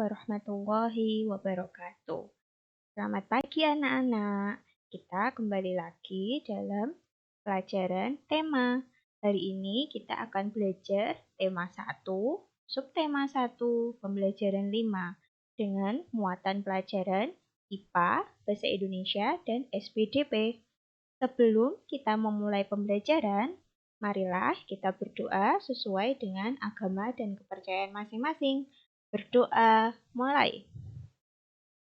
warahmatullahi wabarakatuh. Selamat pagi anak-anak. Kita kembali lagi dalam pelajaran tema. Hari ini kita akan belajar tema 1, subtema 1, pembelajaran 5 dengan muatan pelajaran IPA, Bahasa Indonesia, dan SPDP. Sebelum kita memulai pembelajaran, marilah kita berdoa sesuai dengan agama dan kepercayaan masing-masing. Berdoa mulai.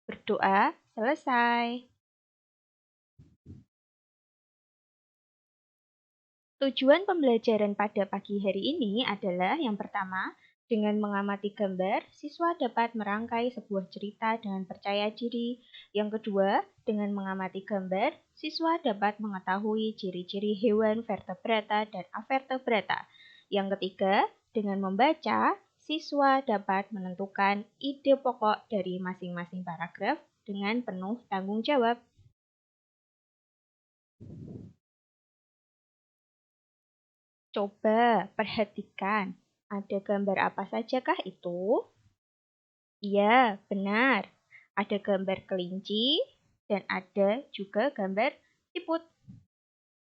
Berdoa selesai. Tujuan pembelajaran pada pagi hari ini adalah yang pertama, dengan mengamati gambar, siswa dapat merangkai sebuah cerita dengan percaya diri. Yang kedua, dengan mengamati gambar, siswa dapat mengetahui ciri-ciri hewan vertebrata dan avertebrata. Yang ketiga, dengan membaca, siswa dapat menentukan ide pokok dari masing-masing paragraf dengan penuh tanggung jawab. Coba perhatikan, ada gambar apa sajakah itu? Iya, benar. Ada gambar kelinci dan ada juga gambar siput.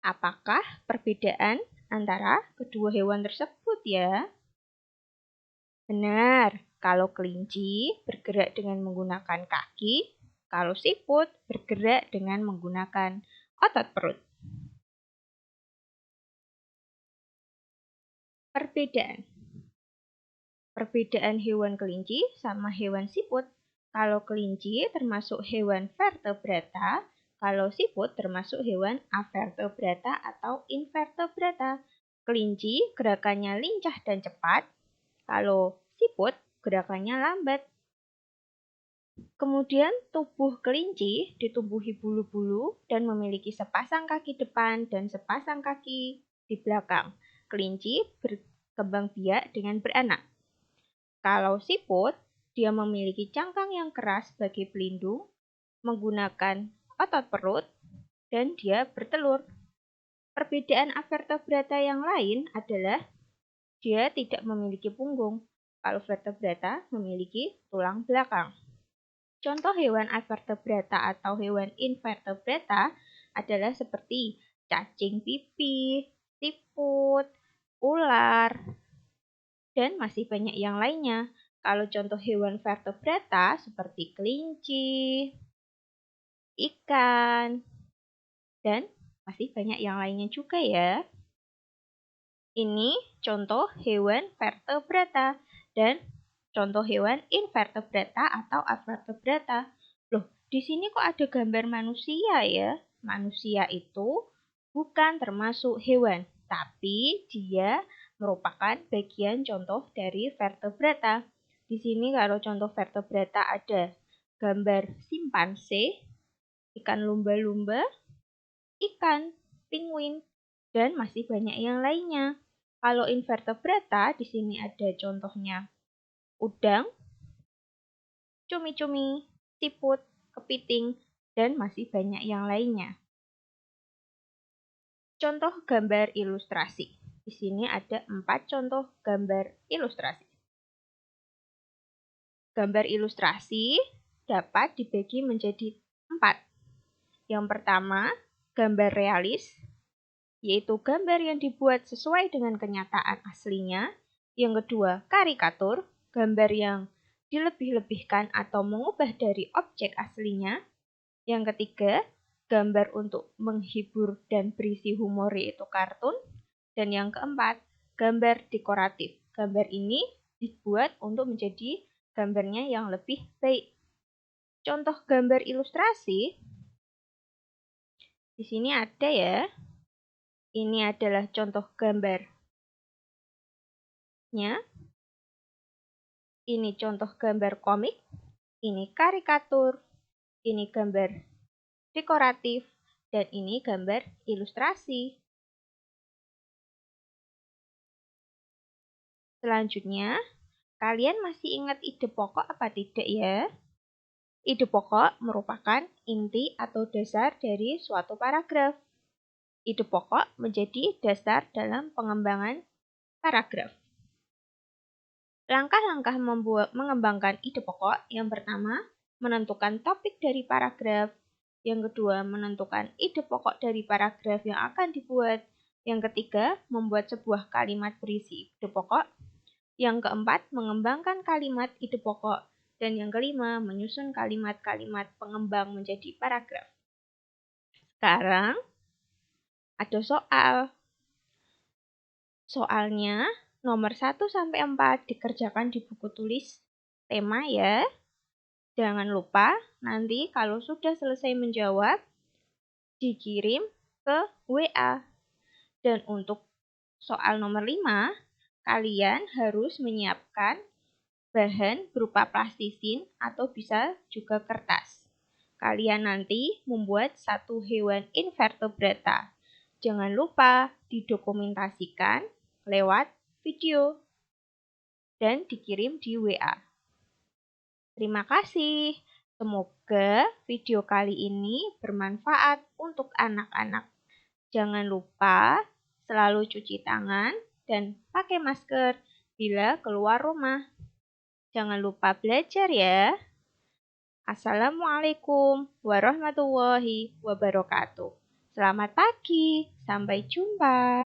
Apakah perbedaan antara kedua hewan tersebut ya? Benar, kalau kelinci bergerak dengan menggunakan kaki, kalau siput bergerak dengan menggunakan otot perut. Perbedaan hewan kelinci sama hewan siput. Kalau kelinci termasuk hewan vertebrata, kalau siput termasuk hewan avertebrata atau invertebrata. Kelinci gerakannya lincah dan cepat, kalau siput gerakannya lambat. Kemudian tubuh kelinci ditumbuhi bulu-bulu dan memiliki sepasang kaki depan dan sepasang kaki di belakang. Kelinci berkembang biak dengan beranak. Kalau siput, dia memiliki cangkang yang keras sebagai pelindung, menggunakan otot perut, dan dia bertelur. Perbedaan avertebrata yang lain adalah dia tidak memiliki punggung, kalau vertebrata memiliki tulang belakang. Contoh hewan avertebrata atau hewan invertebrata adalah seperti cacing pipih, siput, ular, dan masih banyak yang lainnya. Kalau contoh hewan vertebrata seperti kelinci, ikan, dan masih banyak yang lainnya juga ya. Ini contoh hewan vertebrata dan contoh hewan invertebrata atau avertebrata. Loh, di sini kok ada gambar manusia ya? Manusia itu bukan termasuk hewan, tapi dia merupakan bagian contoh dari vertebrata. Di sini kalau contoh vertebrata ada gambar simpanse, ikan lumba-lumba, ikan, penguin, dan masih banyak yang lainnya. Kalau invertebrata, di sini ada contohnya udang, cumi-cumi, siput, kepiting, dan masih banyak yang lainnya. Contoh gambar ilustrasi. Di sini ada 4 contoh gambar ilustrasi. Gambar ilustrasi dapat dibagi menjadi 4. Yang pertama, gambar realis, yaitu gambar yang dibuat sesuai dengan kenyataan aslinya. Yang kedua, karikatur, gambar yang dilebih-lebihkan atau mengubah dari objek aslinya. Yang ketiga, gambar untuk menghibur dan berisi humor yaitu kartun. Dan yang keempat, gambar dekoratif. Gambar ini dibuat untuk menjadi gambarnya yang lebih baik. Contoh gambar ilustrasi di sini ada ya. Ini adalah contoh gambarnya. Ini contoh gambar komik. Ini karikatur. Ini gambar dekoratif. Dan ini gambar ilustrasi. Selanjutnya, kalian masih ingat ide pokok apa tidak ya? Ide pokok merupakan inti atau dasar dari suatu paragraf. Ide pokok menjadi dasar dalam pengembangan paragraf. Langkah-langkah mengembangkan ide pokok. Yang pertama, menentukan topik dari paragraf. Yang kedua, menentukan ide pokok dari paragraf yang akan dibuat. Yang ketiga, membuat sebuah kalimat berisi ide pokok. Yang keempat, mengembangkan kalimat ide pokok. Dan yang kelima, menyusun kalimat-kalimat pengembang menjadi paragraf. Sekarang, ada soal. Soalnya, nomor 1-4 dikerjakan di buku tulis tema ya. Jangan lupa nanti kalau sudah selesai menjawab, dikirim ke WA. Dan untuk soal nomor 5, kalian harus menyiapkan bahan berupa plastisin atau bisa juga kertas. Kalian nanti membuat satu hewan invertebrata. Jangan lupa didokumentasikan lewat video dan dikirim di WA. Terima kasih. Semoga video kali ini bermanfaat untuk anak-anak. Jangan lupa selalu cuci tangan dan pakai masker bila keluar rumah. Jangan lupa belajar ya. Assalamualaikum warahmatullahi wabarakatuh. Selamat pagi, sampai jumpa.